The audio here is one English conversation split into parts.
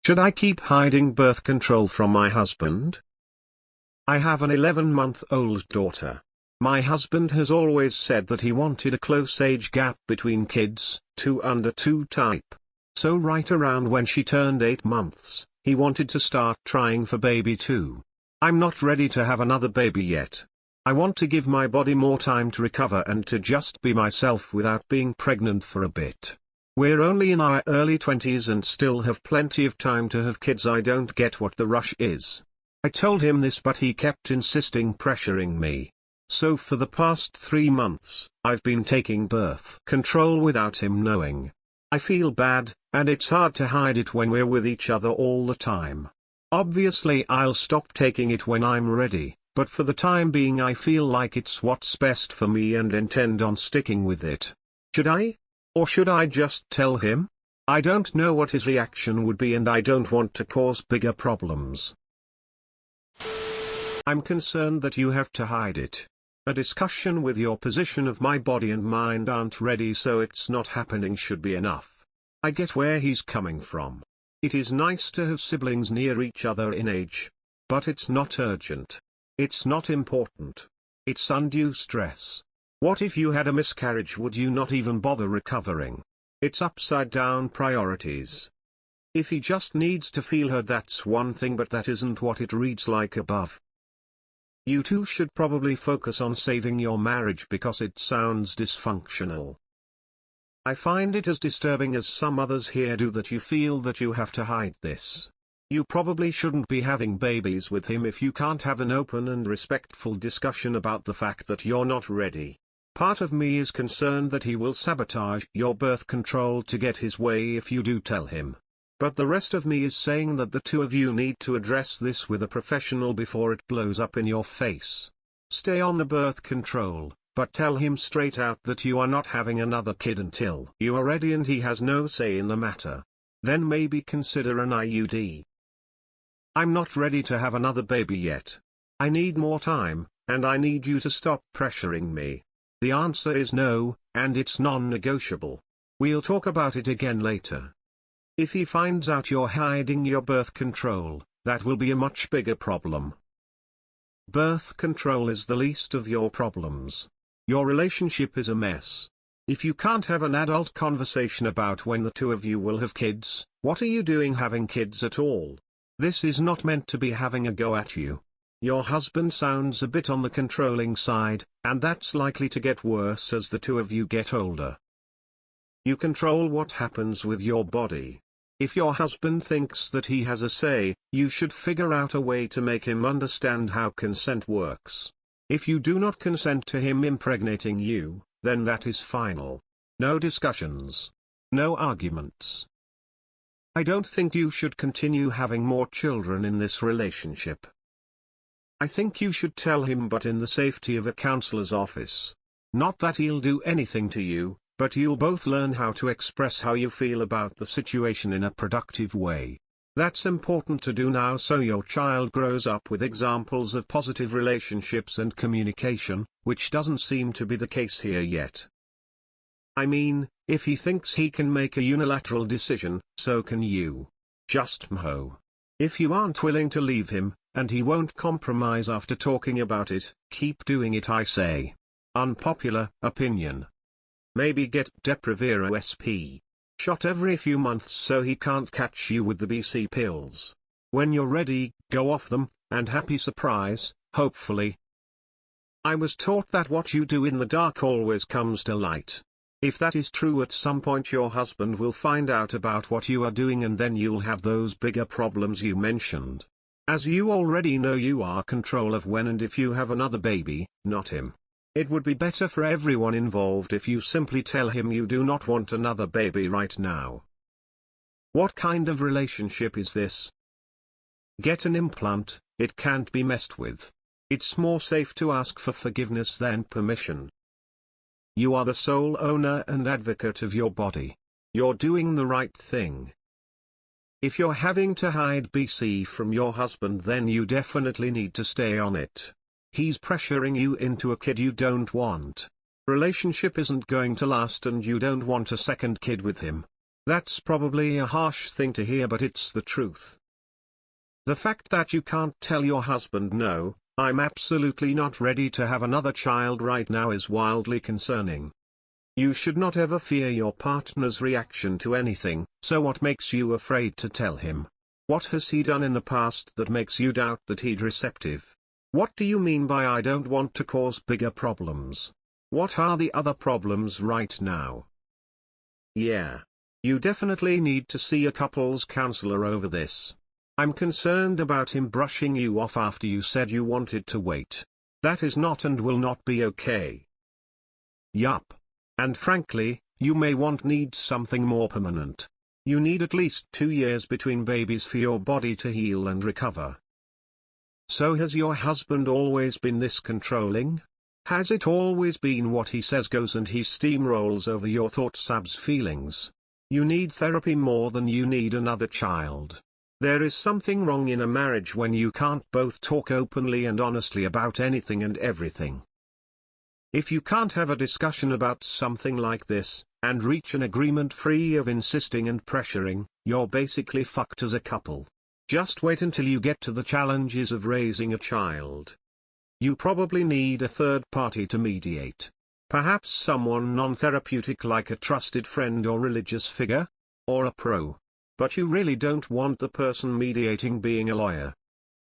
Should I keep hiding birth control from my husband? I have an 11-month-old daughter. My husband has always said that he wanted a close age gap between kids, 2 under 2 type. So right around when she turned 8 months, he wanted to start trying for baby 2. I'm not ready to have another baby yet. I want to give my body more time to recover and to just be myself without being pregnant for a bit. We're only in our early 20s and still have plenty of time to have kids. I don't get what the rush is. I told him this, but he kept insisting, pressuring me. So for the past 3 months, I've been taking birth control without him knowing. I feel bad, and it's hard to hide it when we're with each other all the time. Obviously I'll stop taking it when I'm ready, but for the time being I feel like it's what's best for me and intend on sticking with it. Should I? Or should I just tell him? I don't know what his reaction would be and I don't want to cause bigger problems. I'm concerned that you have to hide it. A discussion with your position of my body and mind aren't ready, so it's not happening should be enough. I get where he's coming from. It is nice to have siblings near each other in age. But it's not urgent. It's not important. It's undue stress. What if you had a miscarriage? Would you not even bother recovering? It's upside down priorities. If he just needs to feel heard, that's one thing, but that isn't what it reads like above. You two should probably focus on saving your marriage because it sounds dysfunctional. I find it as disturbing as some others here do that you feel that you have to hide this. You probably shouldn't be having babies with him if you can't have an open and respectful discussion about the fact that you're not ready. Part of me is concerned that he will sabotage your birth control to get his way if you do tell him. But the rest of me is saying that the two of you need to address this with a professional before it blows up in your face. Stay on the birth control, but tell him straight out that you are not having another kid until you are ready and he has no say in the matter. Then maybe consider an IUD. I'm not ready to have another baby yet. I need more time, and I need you to stop pressuring me. The answer is no, and it's non-negotiable. We'll talk about it again later. If he finds out you're hiding your birth control, that will be a much bigger problem. Birth control is the least of your problems. Your relationship is a mess. If you can't have an adult conversation about when the two of you will have kids, what are you doing having kids at all? This is not meant to be having a go at you. Your husband sounds a bit on the controlling side, and that's likely to get worse as the two of you get older. You control what happens with your body. If your husband thinks that he has a say, you should figure out a way to make him understand how consent works. If you do not consent to him impregnating you, then that is final. No discussions. No arguments. I don't think you should continue having more children in this relationship. I think you should tell him, but in the safety of a counselor's office. Not that he'll do anything to you, but you'll both learn how to express how you feel about the situation in a productive way. That's important to do now so your child grows up with examples of positive relationships and communication, which doesn't seem to be the case here yet. I mean, if he thinks he can make a unilateral decision, so can you. Just mho. If you aren't willing to leave him, and he won't compromise after talking about it, keep doing it, I say. Unpopular opinion. Maybe get Depo-Provera SP shot every few months so he can't catch you with the BC pills. When you're ready, go off them, and happy surprise, hopefully. I was taught that what you do in the dark always comes to light. If that is true, at some point your husband will find out about what you are doing, and then you'll have those bigger problems you mentioned. As you already know, you are control of when and if you have another baby, not him. It would be better for everyone involved if you simply tell him you do not want another baby right now. What kind of relationship is this? Get an implant, it can't be messed with. It's more safe to ask for forgiveness than permission. You are the sole owner and advocate of your body. You're doing the right thing. If you're having to hide BC from your husband, then you definitely need to stay on it. He's pressuring you into a kid you don't want. Relationship isn't going to last and you don't want a second kid with him. That's probably a harsh thing to hear, but it's the truth. The fact that you can't tell your husband no, I'm absolutely not ready to have another child right now is wildly concerning. You should not ever fear your partner's reaction to anything, so what makes you afraid to tell him? What has he done in the past that makes you doubt that he'd receptive? What do you mean by I don't want to cause bigger problems? What are the other problems right now? Yeah. You definitely need to see a couples counselor over this. I'm concerned about him brushing you off after you said you wanted to wait. That is not and will not be okay. Yup. And frankly, you may need something more permanent. You need at least 2 years between babies for your body to heal and recover. So has your husband always been this controlling? Has it always been what he says goes and he steamrolls over your thoughts, feelings? You need therapy more than you need another child. There is something wrong in a marriage when you can't both talk openly and honestly about anything and everything. If you can't have a discussion about something like this, and reach an agreement free of insisting and pressuring, you're basically fucked as a couple. Just wait until you get to the challenges of raising a child. You probably need a third party to mediate. Perhaps someone non-therapeutic like a trusted friend or religious figure? Or a pro. But you really don't want the person mediating being a lawyer.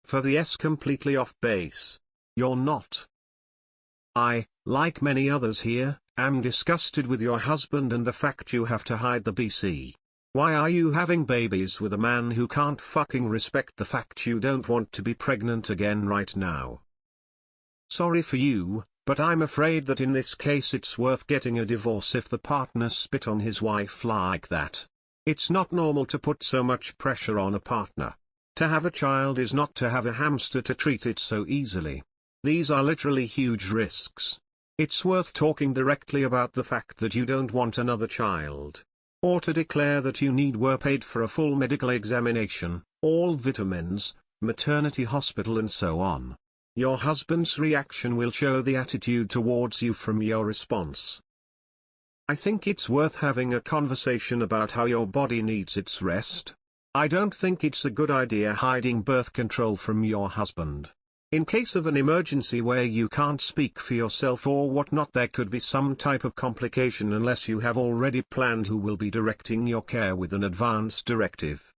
For the completely off base. You're not. I, like many others here, am disgusted with your husband and the fact you have to hide the BC. Why are you having babies with a man who can't fucking respect the fact you don't want to be pregnant again right now? Sorry for you, but I'm afraid that in this case it's worth getting a divorce if the partner spit on his wife like that. It's not normal to put so much pressure on a partner. To have a child is not to have a hamster to treat it so easily. These are literally huge risks. It's worth talking directly about the fact that you don't want another child. Or to declare that you were paid for a full medical examination, all vitamins, maternity hospital and so on. Your husband's reaction will show the attitude towards you from your response. I think it's worth having a conversation about how your body needs its rest. I don't think it's a good idea hiding birth control from your husband. In case of an emergency where you can't speak for yourself or whatnot, there could be some type of complication unless you have already planned who will be directing your care with an advance directive.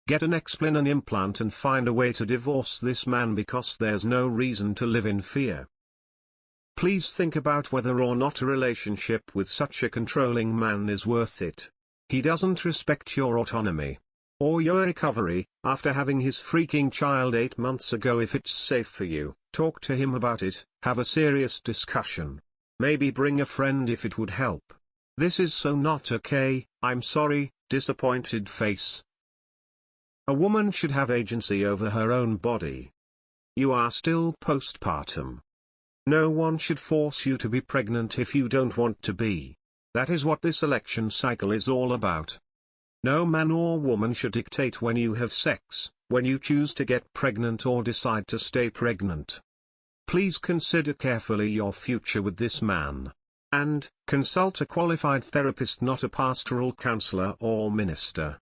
Get an explant and implant and find a way to divorce this man because there's no reason to live in fear. Please think about whether or not a relationship with such a controlling man is worth it. He doesn't respect your autonomy. Or your recovery, after having his freaking child 8 months ago. If it's safe for you, talk to him about it, have a serious discussion. Maybe bring a friend if it would help. This is so not okay, I'm sorry, disappointed face. A woman should have agency over her own body. You are still postpartum. No one should force you to be pregnant if you don't want to be. That is what this election cycle is all about. No man or woman should dictate when you have sex, when you choose to get pregnant or decide to stay pregnant. Please consider carefully your future with this man. And, consult a qualified therapist, not a pastoral counselor or minister.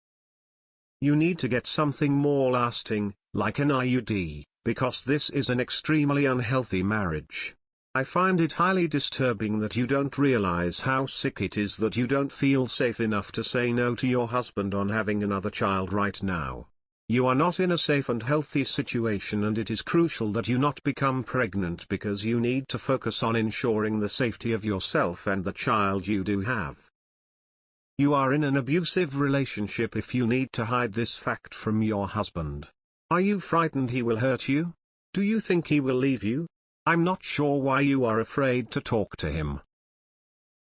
You need to get something more lasting, like an IUD, because this is an extremely unhealthy marriage. I find it highly disturbing that you don't realize how sick it is that you don't feel safe enough to say no to your husband on having another child right now. You are not in a safe and healthy situation, and it is crucial that you not become pregnant because you need to focus on ensuring the safety of yourself and the child you do have. You are in an abusive relationship if you need to hide this fact from your husband. Are you frightened he will hurt you? Do you think he will leave you? I'm not sure why you are afraid to talk to him.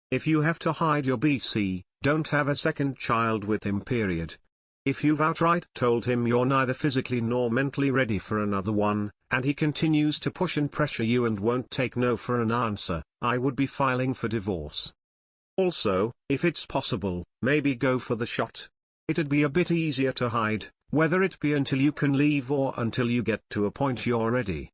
If you have to hide your BC, don't have a second child with him, period. If you've outright told him you're neither physically nor mentally ready for another one, and he continues to push and pressure you and won't take no for an answer, I would be filing for divorce. Also, if it's possible, maybe go for the shot. It'd be a bit easier to hide, whether it be until you can leave or until you get to a point you're ready.